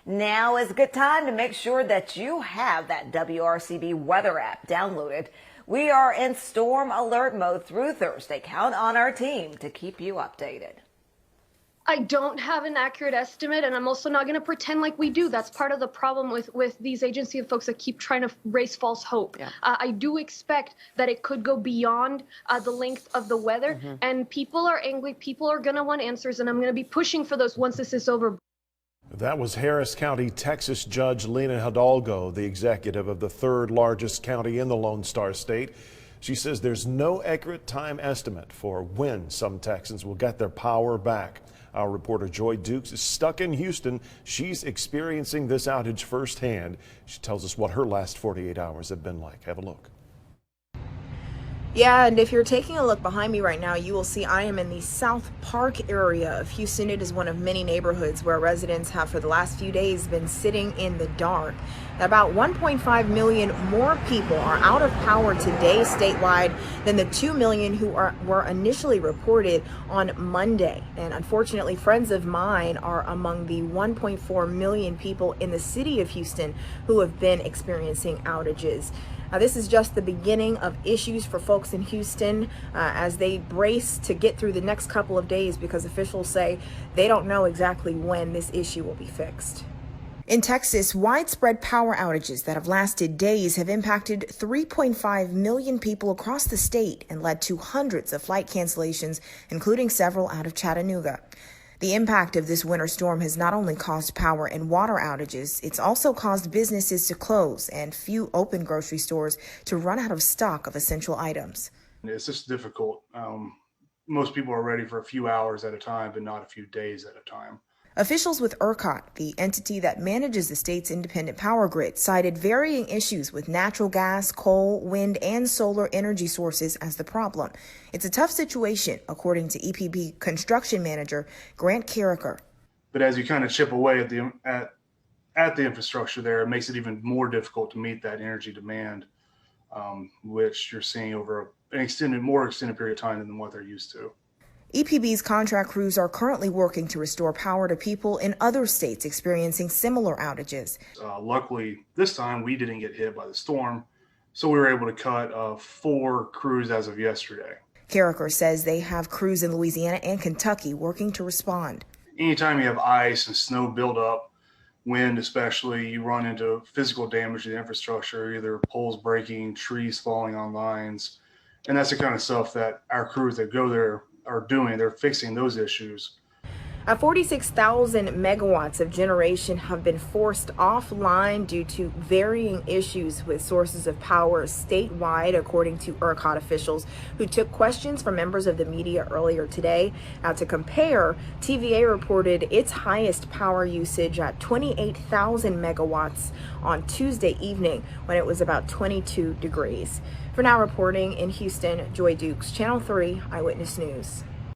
Now is a good time to make sure that you have that WRCB weather app downloaded. We are in storm alert mode through Thursday. Count on our team to keep you updated. I don't have an accurate estimate, and I'm also not going to pretend like we do. That's part of the problem with these agency of folks that keep trying to raise false hope. Yeah. I do expect that it could go beyond the length of the weather, and people are angry. People are going to want answers, and I'm going to be pushing for those once this is over. That was Harris County, Texas Judge Lena Hidalgo, the executive of the third largest county in the Lone Star State. She says there's no accurate time estimate for when some Texans will get their power back. Our reporter Joy Dukes is stuck in Houston. She's experiencing this outage firsthand. She tells us what her last 48 hours have been like. Have a look. Yeah, and if you're taking a look behind me right now, you will see I am in the South Park area of Houston. It is one of many neighborhoods where residents have for the last few days been sitting in the dark. About 1.5 million more people are out of power today statewide than the 2 million who were initially reported on Monday. And unfortunately, friends of mine are among the 1.4 million people in the city of Houston who have been experiencing outages. Now, this is just the beginning of issues for folks in Houston as they brace to get through the next couple of days, because officials say they don't know exactly when this issue will be fixed. In Texas, widespread power outages that have lasted days have impacted 3.5 million people across the state and led to hundreds of flight cancellations, including several out of Chattanooga. The impact of this winter storm has not only caused power and water outages, it's also caused businesses to close and few open grocery stores to run out of stock of essential items. It's just difficult. Most people are ready for a few hours at a time, but not a few days at a time. Officials with ERCOT, the entity that manages the state's independent power grid, cited varying issues with natural gas, coal, wind, and solar energy sources as the problem. It's a tough situation, according to EPB construction manager Grant Carricker. But as you kind of chip away at the infrastructure there, it makes it even more difficult to meet that energy demand, which you're seeing over an more extended period of time than what they're used to. EPB's contract crews are currently working to restore power to people in other states experiencing similar outages. Luckily, this time we didn't get hit by the storm, so we were able to cut 4 crews as of yesterday. Carricker says they have crews in Louisiana and Kentucky working to respond. Anytime you have ice and snow buildup, wind especially, you run into physical damage to the infrastructure, either poles breaking, trees falling on lines, and that's the kind of stuff that our crews that go there are doing. They're fixing those issues. 46,000 megawatts of generation have been forced offline due to varying issues with sources of power statewide, according to ERCOT officials who took questions from members of the media earlier today. Now, to compare, TVA reported its highest power usage at 28,000 megawatts on Tuesday evening when it was about 22 degrees. For now, reporting in Houston, Joy Dukes, Channel 3 Eyewitness News.